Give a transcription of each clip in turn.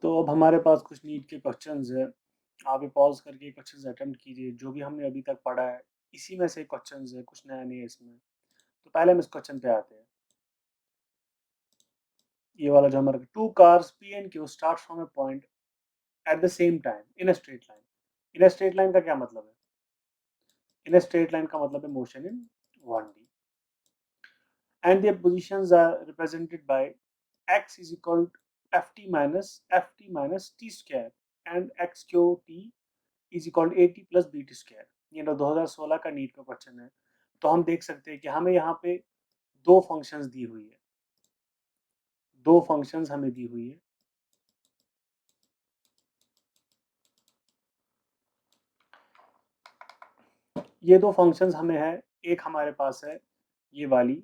तो अब हमारे पास कुछ नीट के क्वेश्चंस है। आप ये पॉज करके क्वेश्चंस अटेम्प्ट कीजिए, जो भी हमने अभी तक पढ़ा है इसी में से क्वेश्चंस है, कुछ नया नहीं है इसमें। तो पहले हम इस क्वेश्चन पे आते हैं। ये वाला जो हमारा two cars P and Q start from a point at the same time in a straight line. In a straight line का क्या मतलब है? इन अ स्ट्रेट लाइन का मतलब है motion in 1D, and their positions are represented by x is equal to ft minus t square and xqt is equal to at plus bt square। ये 2016 का NEET का क्वेश्चन है। तो हम देख सकते हैं कि हमें यहाँ पे दो फंक्शंस दी हुई है, दो फंक्शंस हमें दी हुई है। ये दो फंक्शंस हमें है, एक हमारे पास है ये वाली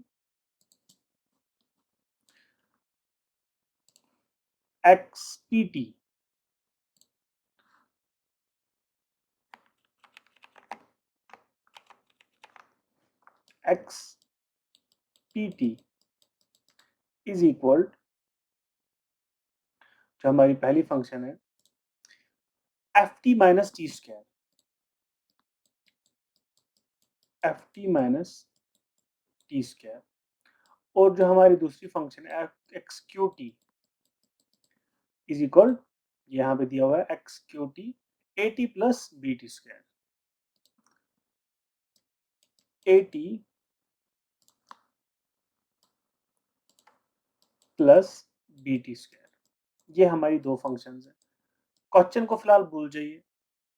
xpt, xpt इज इक्वल, जो हमारी पहली फंक्शन है F T minus T square, F T minus T square, और जो हमारी दूसरी फंक्शन है X Q T is equal, यहाँ पे दिया हुआ है X Q T A T plus B T square, A T plus B T square. ये हमारी दो फंक्शंस हैं। क्वेश्चन को फिलहाल भूल जाइए,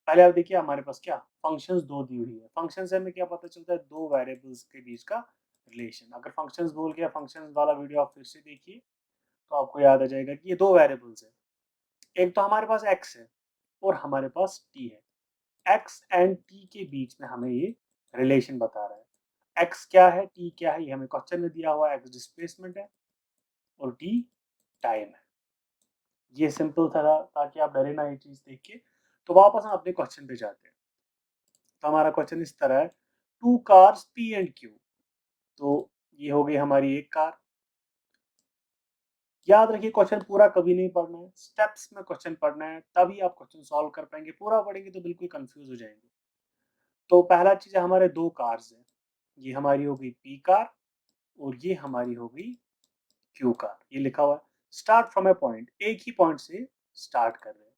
पहले आप देखिए हमारे पास क्या फंक्शंस दो दी हुई है। फंक्शन से हमें क्या पता चलता है? दो वेरिएबल्स के बीच का रिलेशन। अगर फंक्शंस भूल गया, फंक्शंस वाला वीडियो आप फिर से देखिए तो आपको याद आ जाएगा कि ये दो वेरिएबल्स है। एक तो हमारे पास x है और हमारे पास t है। x एंड t के बीच में हमें ये रिलेशन बता रहा है। x क्या है, t क्या है, ये हमें क्वेश्चन में दिया हुआ है। x डिस्प्लेसमेंट है और t टाइम है। ये सिंपल था ताकि आप डरे ना ये चीज देख के। तो वापस हम अपने क्वेश्चन पे जाते हैं। तो हमारा क्वेश्चन इस तरह है, two cars P and Q. तो ये हो गई हमारी एक कार। याद रखिए क्वेश्चन पूरा कभी नहीं पढ़ना है, स्टेप्स में क्वेश्चन पढ़ना है, तभी आप क्वेश्चन सॉल्व कर पाएंगे। पूरा पढ़ेंगे तो बिल्कुल कंफ्यूज हो जाएंगे। तो पहला चीज है, हमारे दो कार्स है। ये हमारी हो गई पी कार और ये हमारी हो गई क्यू कार। ये लिखा हुआ है स्टार्ट फ्रॉम ए पॉइंट, एक ही पॉइंट से स्टार्ट कर रहे हैं।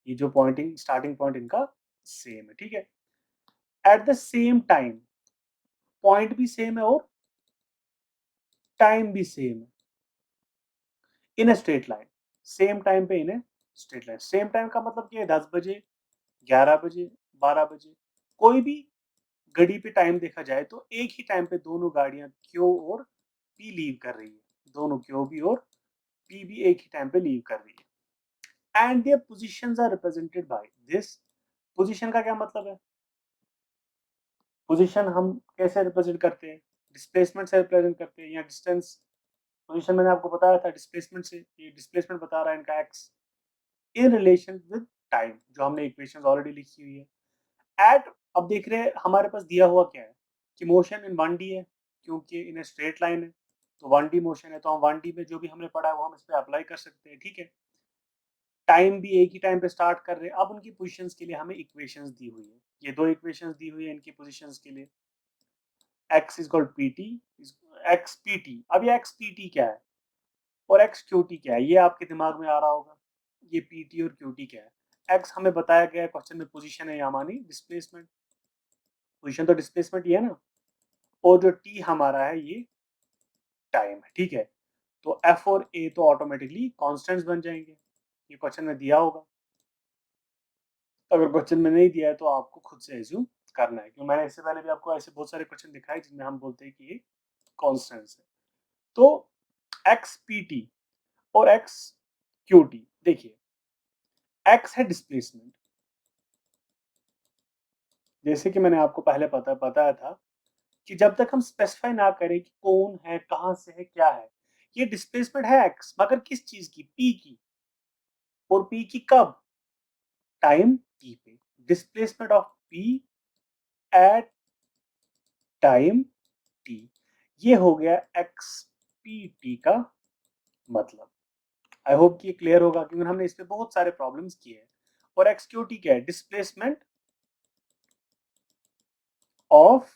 ये जो पॉइंटिंग स्टार्टिंग पॉइंट इनका सेम है, ठीक है। At the same time, point भी सेम है और टाइम भी सेम है। In a straight line, same time पे in a straight line. Same time का मतलब क्या है? 10 बजे, 11 बजे, 12 बजे, कोई भी घड़ी पे टाइम देखा जाए तो एक ही टाइम पे दोनों गाड़ियां क्यू और पी लीव कर रही है। दोनों क्यू भी और पी भी एक ही टाइम पे लीव कर रही है। And their positions are represented by this. Position का क्या मतलब है? पोजीशन हम कैसे रिप्रेजेंट करते हैं? डिस्प्लेसमेंट से रिप्रेजेंट करते हैं या डिस्टेंस। पोजीशन मैंने आपको बताया था डिस्प्लेसमेंट से, ये डिस्प्लेसमेंट बता रहा है इनका x in relation with time, जो हमने इक्वेशंस ऑलरेडी लिखी हुई है। एट, अब देख रहे हैं हमारे पास दिया हुआ क्या है कि मोशन इन 1D है, क्योंकि इन स्ट्रेट लाइन है तो 1D मोशन है। तो हम 1D में जो भी हमने पढ़ा है वो हम इस पे अप्लाई कर सकते हैं, ठीक है। टाइम भी एक ही टाइम पे स्टार्ट कर रहे हैं। अब उनकी पोजीशंस के लिए हमें इक्वेशंस दी हुई है, ये दो इक्वेशंस दी हुई है इनकी पोजीशंस के लिए। x is equal P T, x P T. अब ये एक्स पी टी क्या है और एक्स क्यू टी क्या है, ये आपके दिमाग में आ रहा होगा। ये पी टी और क्यू टी क्या है? एक्स हमें बताया गया है क्वेश्चन में, पोजीशन है या मानी डिस्प्लेसमेंट। पोजीशन तो डिस्प्लेसमेंट ही है ना। और जो टी हमारा है ये टाइम है, ठीक है। तो एफ और ए तो ऑटोमेटिकली कॉन्स्टेंट्स बन जाएंगे। ये क्वेश्चन में दिया होगा। अगर क्वेश्चन में नहीं दिया है तो आपको खुद से एज्यूम करना है, क्योंकि मैंने इससे पहले भी आपको ऐसे बहुत सारे क्वेश्चन दिखाए जिनमें हम बोलते हैं कि ये कॉन्स्टेंट्स है। तो एक्स पी टी और एक्स क्यू टी, देखिए एक्स है डिस्प्लेसमेंट, जैसे कि मैंने आपको पहले बताया था कि जब तक हम स्पेसिफाई ना करें कि कौन है, कहां से है, क्या है, ये डिस्प्लेसमेंट है एक्स, मगर किस चीज की? पी की। और पी की कब? टाइम टी पे। Displacement of P at time T. ये हो गया एक्स पी टी का मतलब। आई होप कि ये क्लियर होगा, क्योंकि हमने इस पे बहुत सारे प्रॉब्लम्स किए हैं। और एक्स क्यू टी क्या है? Displacement of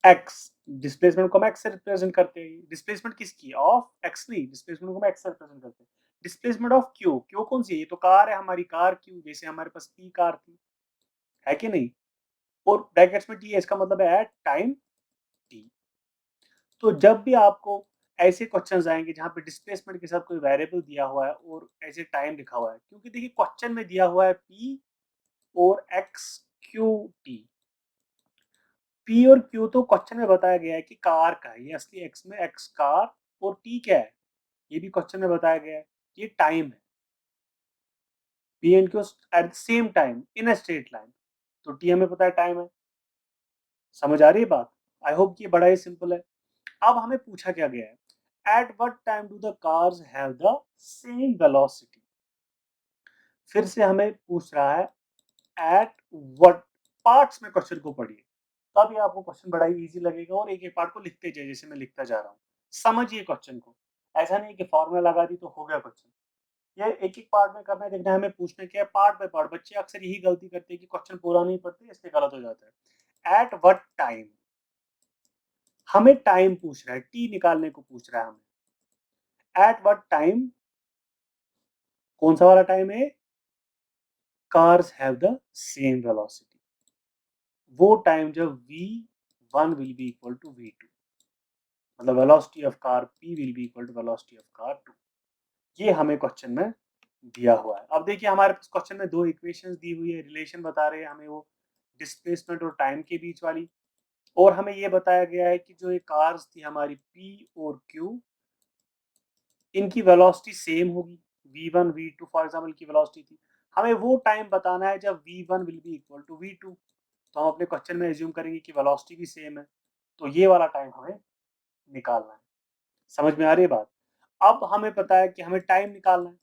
x. डिस्प्लेसमेंट को हम एक्स से रिप्रेजेंट करते हैं। डिस्प्लेसमेंट किसकी? ऑफ एक्स नहीं, डिस्प्लेसमेंट को हम एक्स से रिप्रेजेंट करते हैं। डिस्प्लेसमेंट ऑफ क्यू, क्यू कौन सी है? ये तो कार है हमारी, कार क्यू, जैसे हमारे पास पी कार थी, है कि नहीं? और ब्रैकेट्स में टी है, इसका मतलब है एट टाइम टी। तो जब भी आपको ऐसे क्वेश्चंस आएंगे जहां पे डिस्प्लेसमेंट के साथ कोई वेरिएबल दिया हुआ है और ऐसे टाइम लिखा हुआ है, क्योंकि देखिए क्वेश्चन में दिया हुआ है पी और एक्स क्यू टी। पी और क्यू तो क्वेश्चन में बताया गया है कि कार का है, ये असली एक्स में एक्स कार, और टी क्या है? ये भी क्वेश्चन में बताया गया है, ये टाइम है। P and Q eight the same time in a straight line, तो टी हमें पता है टाइम है। समझ आ रही है बात? आई होप कि ये बड़ा ही सिंपल है। अब हमें पूछा क्या गया है? At what time do the cars have the same velocity. फिर से हमें पूछ रहा है एट व्हाट। पार्ट्स में क्वेश्चन को पढ़िए, तब ये आपको क्वेश्चन बड़ा ही इजी लगेगा, और एक एक पार्ट को लिखते जाइए जैसे मैं लिखता जा रहा हूँ। समझिए क्वेश्चन को, ऐसा नहीं कि फॉर्मूला लगा दी तो हो गया क्वेश्चन। ये एक एक पार्ट में करना है, देखना है हमें पूछना क्या है, पार्ट बाय पार्ट। बच्चे अक्सर यही गलती करते हैं कि क्वेश्चन पूरा नहीं पढ़ते, इसलिए गलत हो जाता है। एट व्हाट टाइम, हमें टाइम पूछ रहा है, टी निकालने को पूछ रहा है हमें। एट व्हाट टाइम, कौन सा वाला टाइम है? Cars have the same velocity. वो टाइम जब v1 will be equal to v2, मतलब velocity of car p will be equal to velocity of car 2। ये हमें क्वेश्चन में दिया हुआ है। अब देखिए हमारे पास क्वेश्चन में दो इक्वेशंस दी हुई है, रिलेशन बता रहे हैं हमें वो डिस्प्लेसमेंट और टाइम के बीच वाली। और हमें ये बताया गया है कि जो ये कार्स थी हमारी p और q, इनकी वेलोसिटी सेम होगी। v1 v2 फॉर एग्जांपल की वेलोसिटी थी, हमें वो टाइम बताना है जब v1 will be equal to v2। तो हम अपने क्वेश्चन में एज्यूम करेंगे कि वेलोसिटी भी सेम है, तो ये वाला टाइम हमें निकालना है। समझ में आ रही है बात? अब हमें पता है कि हमें टाइम निकालना है।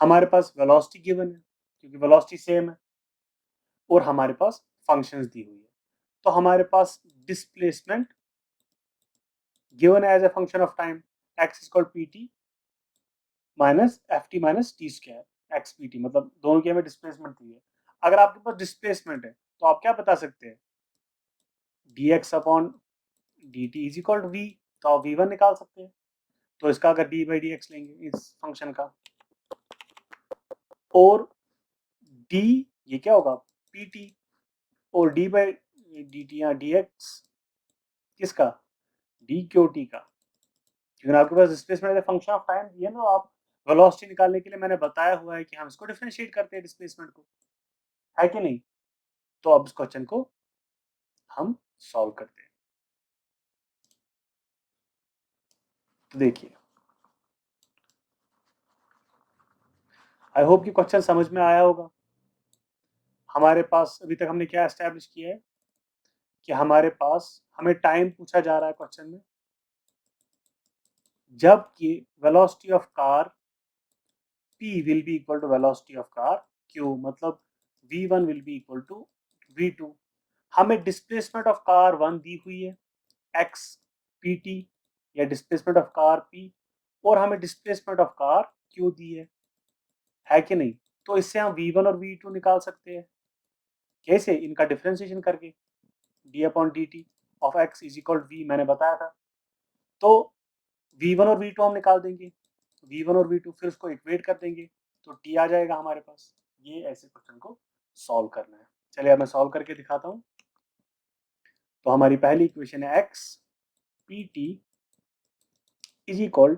हमारे पास वेलोसिटी गिवन है क्योंकि वेलोसिटी सेम है, और हमारे पास फंक्शंस दी हुई है। तो हमारे पास डिस्प्लेसमेंट गिवन है as a function of time, x is called P T minus F T minus T square X P T, मतलब दोनों की हमें डिस्प्लेसमेंट दी है। अगर आपके पास डिस्प्लेसमेंट है तो आप क्या बता सकते हैं? D X upon D T is equal to V, तो आप वी वन निकाल सकते हैं। तो इसका अगर डी बाई डी एक्स लेंगे इस फंक्शन का, और डी ये क्या होगा? पी टी, और डी बाई डी टी, यहाँ डी एक्स किसका? डी क्यू टी का, क्योंकि आपके पास डिस्प्लेसमेंट फंक्शन ऑफ टाइम दिया ना, आप वेलोसिटी निकालने के लिए मैंने बताया हुआ है कि हम इसको डिफरेंशिएट करते हैं डिस्प्लेसमेंट को, है कि नहीं? तो अब इस क्वेश्चन को हम सॉल्व करते हैं। तो देखिए, आई होप कि क्वेश्चन समझ में आया होगा। हमारे पास अभी तक हमने क्या एस्टैब्लिश किया है कि हमारे पास हमें टाइम पूछा जा रहा है क्वेश्चन में, जबकि velocity of car p will be equal to velocity of car q, मतलब v1 will be equal to v2। हमें डिस्प्लेसमेंट ऑफ कार 1 दी हुई है x pt, या डिस्प्लेसमेंट ऑफ कार p, और हमें डिस्प्लेसमेंट ऑफ कार q दी है कि नहीं? तो इससे हम v1 और v2 निकाल सकते हैं। कैसे? इनका डिफरेंशिएशन करके, d upon D T of x is equal v, मैंने बताया था। तो v1 और v2 हम निकाल देंगे, v1 और v2, फिर उसको इक्वेट कर देंगे, तो t आ जाएगा हमारे पास। ये ऐसे क्वेश्चन को सॉल्व करना है। चलिए अब मैं सॉल्व करके दिखाता हूँ। तो हमारी पहली इक्वेशन है x P T is equal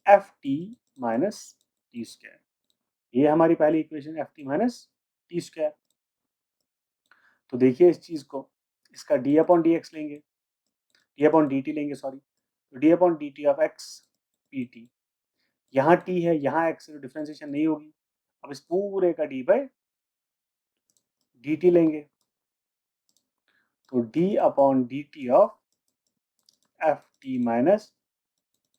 F T minus T square. ये हमारी पहली equation F T minus T square. तो देखिए इस चीज को, इसका डी अपॉन डी एक्स लेंगे, डी अपॉन डी टी लेंगे, सॉरी। तो D upon D T of x P T, यहाँ टी है यहाँ एक्स, तो डिफ्रेंसिएशन नहीं होगी। अब इस पूरे का डी बाई डी टी लेंगे, तो D upon D T of F T minus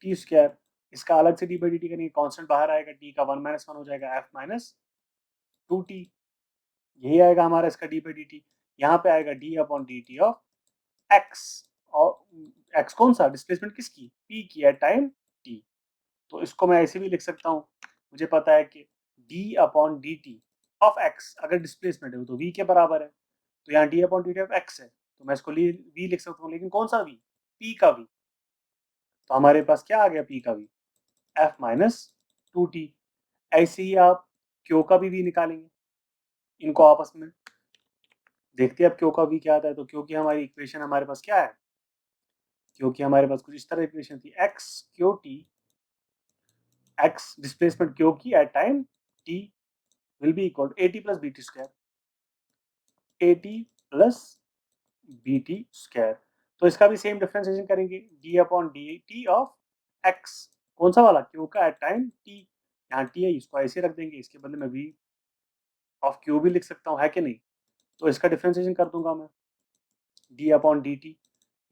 T square. इसका अलग से डी बाई डी टी करेंगे, कॉन्स्टेंट बाहर आएगा, टी का 1 - 1 हो जाएगा, एफ माइनस टू टी, यही आएगा हमारा इसका डी बाई डी टी। यहाँ पे आएगा D upon D T of x, और एक्स कौन सा, डिस्प्लेसमेंट किसकी, पी की एट टाइम टी। तो इसको मैं ऐसे भी लिख सकता हूँ, मुझे पता है कि D upon D T of x, अगर डिस्प्लेसमेंट है तो वी के बराबर है, तो यहाँ D upon D T of x है, तो मैं इसको वी लिख सकता हूँ, लेकिन कौन सा वी, पी का वी। तो हमारे पास क्या आ गया, पी का V F minus two T. ऐसे ही आप क्यू का भी वी निकालेंगे, इनको आपस में देखते हैं अब क्यू का वी क्या आता है। तो क्योंकि हमारी इक्वेशन हमारे पास क्या है, क्योंकि हमारे पास कुछ इस तरह इक्वेशन थी, x Q T, x displacement Q की at time T will be equal to A T plus B T square, A T plus B T square. तो इसका भी सेम डिफरेंशिएशन करेंगे, D upon D T of x, कौन सा वाला, Q का at time T, यहाँ T है इसको ऐसे रख देंगे, इसके बदले में वी ऑफ क्यू भी लिख सकता हूँ, है कि नहीं। तो इसका डिफरेंशिएशन कर दूंगा मैं, डी अपॉन डी टी,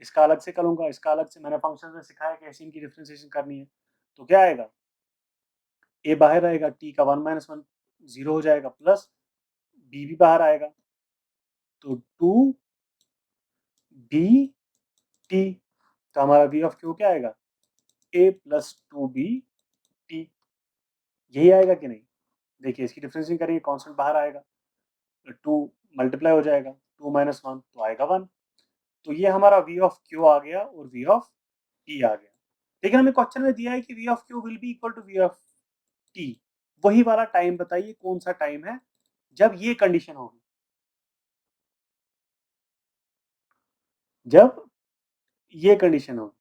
इसका अलग से करूंगा, इसका अलग से, मैंने फंक्शन में सिखाया कैसे इनकी डिफरेंशिएशन करनी है। तो क्या आएगा, ए बाहर आएगा, टी का वन माइनस वन जीरो हो जाएगा, प्लस बी भी बाहर आएगा, तो टू बी टी, तो हमारा वी ऑफ क्यू क्या आएगा, ए प्लस टू बी टी, यही आएगा कि नहीं। देखिए इसकी डिफरेंशिएशन करेंगे, कांस्टेंट बाहर आएगा, टू मल्टीप्लाई हो जाएगा, टू माइनस वन तो आएगा वन। तो ये हमारा वी ऑफ क्यू आ गया और वी ऑफ टी आ गया। लेकिन हमें क्वेश्चन में दिया है कि V of Q will be equal to V of T, वही वाला टाइम बताइए कौन सा टाइम है जब ये कंडीशन होगी, जब ये कंडीशन होगी।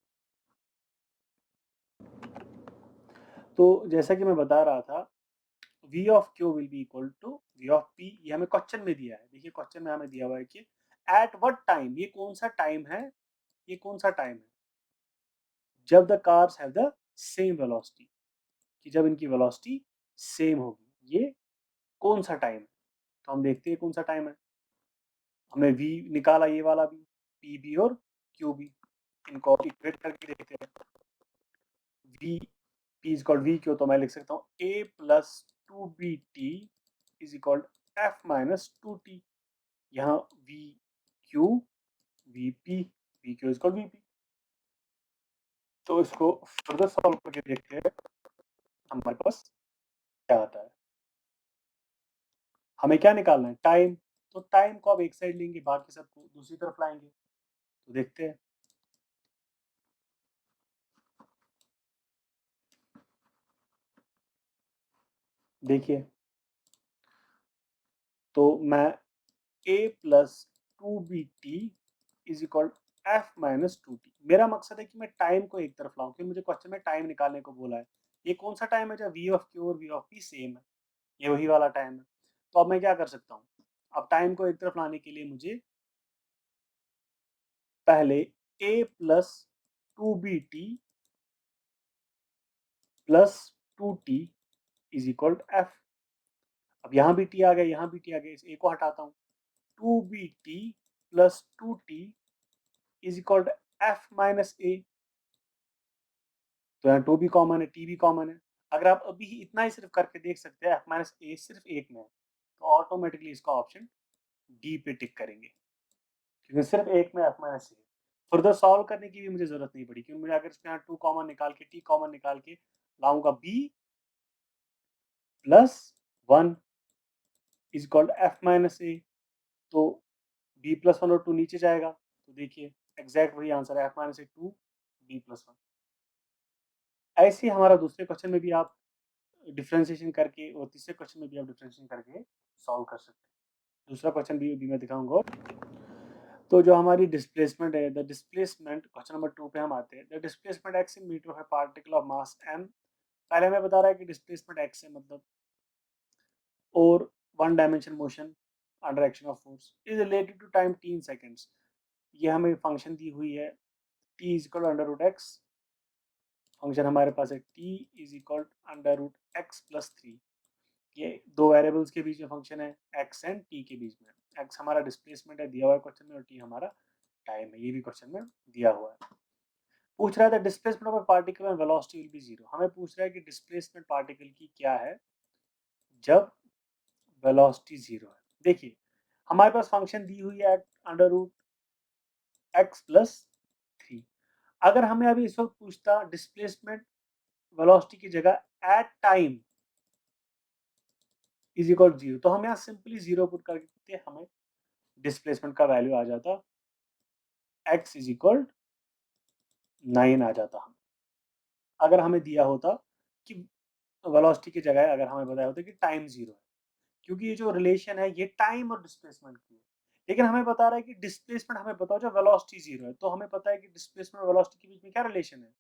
तो जैसा कि मैं बता रहा था, v of q will be equal to v of p, ये हमें क्वेश्चन में दिया है। देखिए क्वेश्चन में हमें दिया हुआ है कि एट व्हाट टाइम, ये कौन सा टाइम है, ये कौन सा टाइम है जब the cars have the same velocity, कि जब इनकी वेलोसिटी सेम होगी, ये कौन सा टाइम है। तो हम देखते हैं कौन सा टाइम है, हमने v निकाला ये वाला भी, p भी और q भी, इनको इक्वेट करके देखते हैं। v p is equal v Q, तो मैं लिख सकता हूँ a plus two B T is equal F minus two T, यहाँ V Q V P, V Q is equal V P. तो इसको फर्दर सॉल्व करके देखते हैं हमारे पास क्या आता है। हमें क्या निकालना है, टाइम, तो टाइम को अब एक साइड लेंगे, बाकी सबको दूसरी तरफ लाएंगे। तो देखते हैं, देखिए तो मैं a plus two B T is equal F minus two T, मेरा मकसद है कि मैं टाइम को एक तरफ लाऊं, क्योंकि मुझे क्वेश्चन में टाइम निकालने को बोला है। ये कौन सा टाइम है जब वी ऑफ क्यू और वी ऑफ पी सेम है, ये वही वाला टाइम है। तो अब मैं क्या कर सकता हूँ, अब टाइम को एक तरफ लाने के लिए मुझे पहले a plus two B T plus two T is equal F, अब यहाँ भी टी आ गया, यहाँ भी टी आ गया, इस ए को हटाता हूँ, two B T plus two T is equal F minus A, तो यहाँ टू भी कॉमन है, टी भी कॉमन है। अगर आप अभी इतना ही सिर्फ करके देख सकते हैं, एफ माइनस ए सिर्फ एक में है, तो ऑटोमेटिकली इसका ऑप्शन डी पे टिक करेंगे, क्योंकि सिर्फ एक में एफ माइनस ए। फर्दर सॉल्व करने की भी मुझे जरूरत नहीं पड़ी, क्योंकि मुझे अगर इसमें यहाँ टू कॉमन निकाल के टी कॉमन निकाल के लाऊंगा, B plus one is equal F minus A, तो बी प्लस वन और टू नीचे जाएगा, तो देखिए एग्जैक्ट वही आंसर है, F minus A two B plus one. ऐसे ही हमारा दूसरे क्वेश्चन में भी आप डिफ्रेंशिएशन करके और तीसरे क्वेश्चन में भी आप डिफ्रेंशिएशन करके सॉल्व कर सकते हैं। दूसरा क्वेश्चन भी मैं दिखाऊंगा। तो जो हमारी डिस्प्लेसमेंट है, द डिस्प्लेसमेंट, क्वेश्चन नंबर 2 पे हम आते हैं, the displacement X in metre of a particle of mass m, पहले हमें बता रहा है कि डिस्प्लेसमेंट एक्स है मतलब, और one dimension motion under action of force is related to time t in seconds, ये हमें फंक्शन दी हुई है t is equal under root X, function हमारे पास है t is equal under root X plus three, ये दो वेरिएबल्स के बीच में फंक्शन है, x एंड t के बीच में, x हमारा डिस्प्लेसमेंट है दिया हुआ है क्वेश्चन में, और t हमारा टाइम है, ये भी क्वेश्चन में दिया हुआ है। पूछ रहा है displacement of particle and velocity will be zero, हमें पूछ रहा है कि डिस्प्लेसमेंट पार्टिकल की क्या है जब वेलोसिटी जीरो है। देखिए हमारे पास फंक्शन दी हुई है अंडर रूट एक्स प्लस अगर हमें अभी इस वक्त पूछता डिस्प्लेसमेंट वेलोसिटी की जगह एट टाइम इज इक्वल 0, तो हम यहाँ सिंपली 0 पुट करके हमें डिस्प्लेसमेंट का वैल्यू आ जाता x इज इक्वल 9 आ जाता। हम अगर हमें दिया होता कि वेलोसिटी की जगह अगर हमें बताया होता कि टाइम 0 है, क्योंकि ये जो रिलेशन है ये टाइम और डिस्प्लेसमेंट की है, लेकिन हमें बता रहा है कि डिस्प्लेसमेंट हमें बताओ जब वेलोसिटी 0 है, तो हमें पता है कि डिस्प्लेसमेंट और वेलोसिटी के बीच में क्या रिलेशन है,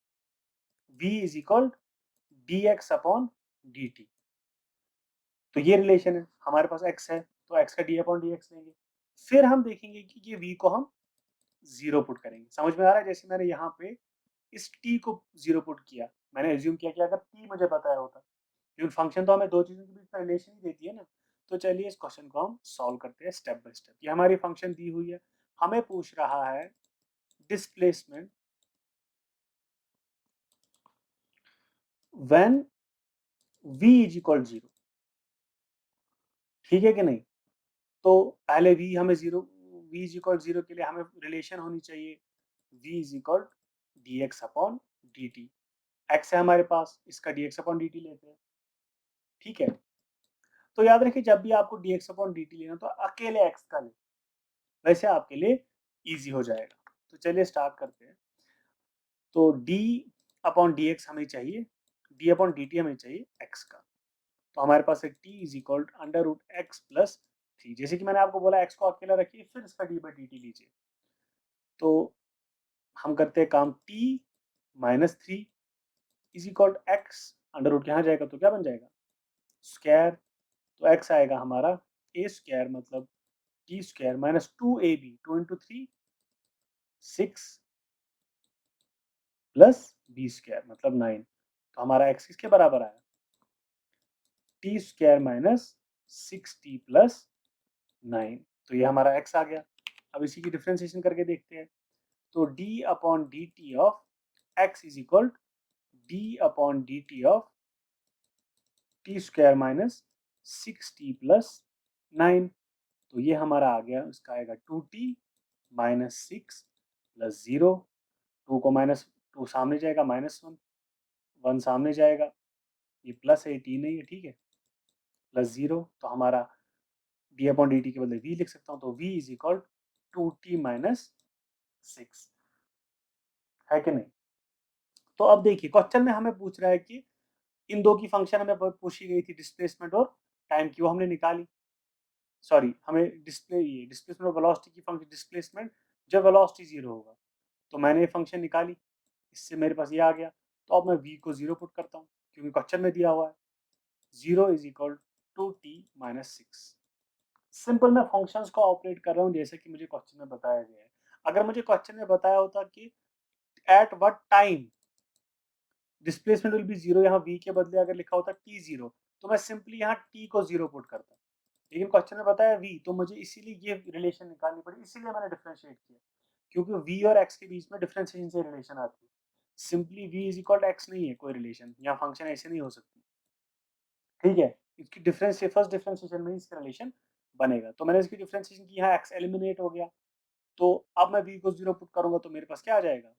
v is equal dx upon dt। तो ये रिलेशन है, हमारे पास x है तो x का d अपॉन dx लेंगे, फिर हम देखेंगे कि ये v को हम 0 पुट करेंगे। समझ में आ रहा है? जैसे मैंने यहाँ पे इस t को 0 पुट किया, मैंने एज्यूम किया कि अगर t मुझे बताया होता, लेकिन फंक्शन तो हमें दो चीजों के बीच में रिलेशन ही देती है ना। तो चलिए इस क्वेश्चन को हम सॉल्व करते हैं स्टेप बाय स्टेप। ये हमारी फंक्शन दी हुई है, हमें पूछ रहा है displacement when v is equal 0। ठीक है कि नहीं? तो पहले v हमें 0, v इज इक्वल 0 के लिए हमें रिलेशन होनी चाहिए v is equal dx upon dt। x है हमारे पास, इसका dx अपॉन dt लेते हैं। ठीक है, तो याद रखिए जब भी आपको dx अपॉन dt लेना तो अकेले x का ले, वैसे आपके लिए इजी हो जाएगा। तो चलिए स्टार्ट करते हैं। तो d अपॉन dx हमें चाहिए, d अपॉन dt हमें चाहिए x का। तो हमारे पास है t is equal under root X plus 3। जैसे कि मैंने आपको बोला x को अकेला रखिए, फिर इसका d बाई dt लीजिए। तो हम करते हैं काम, t minus 3 is equal X, under root यहाँ जाएगा तो क्या बन जाएगा, स्क्वायर। तो x आएगा हमारा a स्क्वायर मतलब t square minus 2ab, 2 into 3 6 plus b square मतलब 9। तो हमारा x किसके बराबर आया, T square minus 6t plus 9। तो ये हमारा x आ गया। अब इसी की डिफ्रेंसिएशन करके देखते हैं। तो d upon D T of x is equal d upon D T of T square minus 6t plus 9। तो ये हमारा आ गया, इसका आएगा 2t माइनस 6 प्लस 0। 2 को माइनस 2 सामने जाएगा, माइनस 1, 1 सामने जाएगा, ये प्लस है, टी नहीं है, ठीक है, प्लस 0। तो हमारा डी अपॉन डी टी के बदले v लिख सकता हूँ। तो v is equal 2t minus 6, है कि नहीं? तो अब देखिए क्वेश्चन में हमें पूछ रहा है कि इन दो की फंक्शन हमें पूछी गई थी, डिस्प्लेसमेंट और टाइम की, वो हमने निकाली। सॉरी, हमें डिस्प्लेसमेंट और वेलोसिटी की फंक्शन, डिस्प्लेसमेंट जब वेलोसिटी 0 होगा, तो मैंने ये फंक्शन निकाली, इससे मेरे पास ये आ गया। तो अब मैं v को 0 पुट करता हूँ, क्योंकि क्वेश्चन में दिया हुआ है 0 is equal to T minus 6। Simple मैं फंक्शंस को ऑपरेट कर रहा हूँ जैसे कि मुझे क्वेश्चन में बताया गया है। अगर मुझे क्वेश्चन में बताया होता कि at what time displacement will be 0, यहाँ v के बदले अगर लिखा होता t0, तो मैं सिंपली यहाँ t को 0 पुट करता। लेकिन क्वेश्चन में बताया v, तो मुझे इसीलिए ये रिलेशन निकालनी पड़ी, इसीलिए मैंने डिफरेंशिएट किया, क्योंकि v और x के बीच में डिफरेंशिएशन से रिलेशन आती है। Simply v is equal x नहीं है कोई रिलेशन, यहाँ फंक्शन ऐसे नहीं हो सकती। ठीक है, इसकी डिफरेंस फर्स्ट डिफरेंशिएशन में ही इसका रिलेशन बनेगा। तो मैंने इसकी डिफरेंशिएशन की, यहाँ x एलिमिनेट हो गया। तो अब मैं v को 0 पुट करूंगा तो मेरे पास क्या आ जाएगा,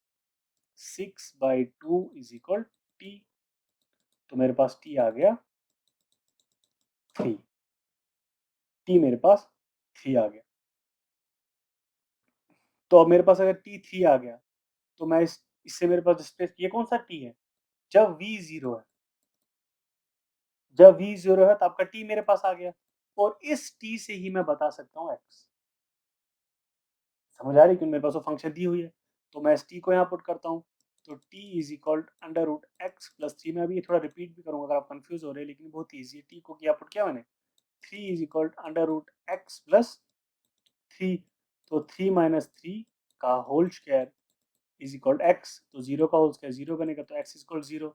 6/2 इज इक्वल t। तो मेरे पास t आ गया 3, t मेरे पास 3 आ गया। तो अब मेरे पास अगर t 3 आ गया, तो मैं इससे मेरे पास डिस्प्लेस, ये कौन सा t है, जब v 0 है, जब v 0 है तो आपका t मेरे पास आ गया, और इस t से ही मैं बता सकता हूँ x। समझ आ रही, क्योंकि मेरे पास वो फंक्शन दी हुई है। तो मैं इस t को यहाँ पुट करता हूँ, तो t is equal under root X plus 3। मैं अभी ये थोड़ा रिपीट भी करूंगा अगर आप कंफ्यूज हो रहे हैं, लेकिन बहुत ईजी है। t को क्या पुट किया मैंने, 3 is equal under root X plus 3। तो 3 माइनस 3 का whole square is equal X, तो 0 का होल स्क्वायर 0 बनेगा, तो x इज इक्वल 0।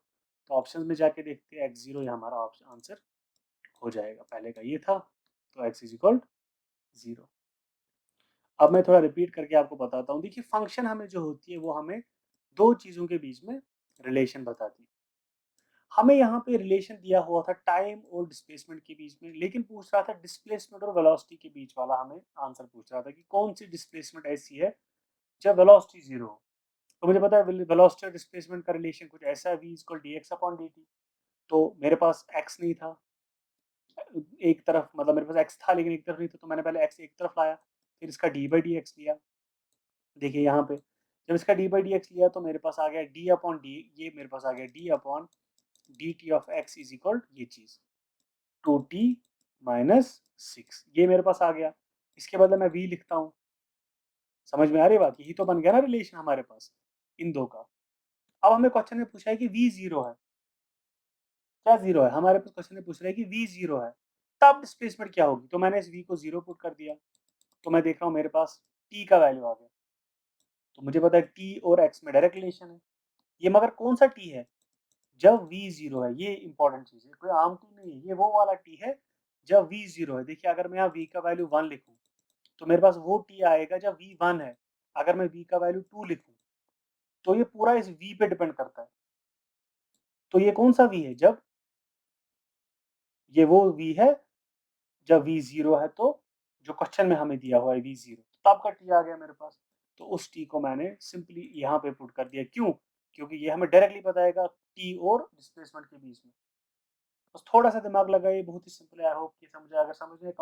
तो ऑप्शन में जाके देखते हैं, x 0 हमारा आंसर हो जाएगा। पहले का ये था, तो x इज इक्वल 0। अब मैं थोड़ा रिपीट करके आपको बताता हूँ। देखिए फंक्शन हमें जो होती है वो हमें दो चीजों के बीच में रिलेशन बताती है। हमें यहाँ पे रिलेशन दिया हुआ था टाइम और डिस्प्लेसमेंट के बीच में, लेकिन पूछ रहा था डिस्प्लेसमेंट और वेलोसिटी के बीच वाला, हमें आंसर पूछ रहा था कि कौन सी डिस्प्लेसमेंट ऐसी है जब वेलोसिटी 0 हो। तो मुझे पता है वेलोसिटी और डिस्प्लेसमेंट का रिलेशन कुछ ऐसा है, v equal dx upon dt। तो मेरे पास x नहीं था एक तरफ, मतलब मेरे पास x था लेकिन एक तरफ नहीं था, तो मैंने पहले x एक तरफ लाया, फिर इसका d बाई डी एक्स लिया। देखिए यहाँ पे जब इसका d बाई डी एक्स लिया तो मेरे पास आ गया d अपॉन डी, ये मेरे पास आ गया d upon D T of x is equal ये चीज 2t माइनस 6, ये मेरे पास आ गया। इसके बदले मैं v लिखता हूँ। समझ में आ रही बात? यही तो बन गया ना रिलेशन हमारे पास इन दो का। अब हमें क्वेश्चन में पूछा है कि v जीरो है। क्या जीरो है? हमारे पास क्वेश्चन में पूछ रहा है कि v जीरो है, तब डिस्प्लेसमेंट क्या होगी? तो मैंने इस v को जीरो पुट कर दिया, तो मैं देख रहा हूँ मेरे पास t का वैल्यू आ गया। तो मुझे पता है t और x में डायरेक्ट रिलेशन है। ये मगर कौन सा t है? जब v जीरो है, ये इंपॉर्टेंट चीज है, कोई आम t नहीं है, ये वो वाला t है जब v जीरो है। देखिए अगर मैं यहाँ v का वैल्यू 1 लिखूं तो मेरे पास वो t आएगा जब v 1 है। अगर मैं v का वैल्यू 2 लिखूं तो ये पूरा इस v पे डिपेंड करता है। तो ये कौन सा v है? जब ये वो v है जब v जीरो है, तो जो क्वेश्चन में हमें दिया हुआ है v जीरो, तो तब का t आ गया मेरे पास। तो उस t को मैंने सिंपली यहाँ पे पुट कर दिया। क्यों? क्योंकि ये हमें डायरेक्टली बताएगा t और डिस्प्लेसमेंट के बीच में। बस थोड़ा सा दिमाग लगाइए, बहुत ही सिंपल है। आई होप कि समझ आएगा। समझ में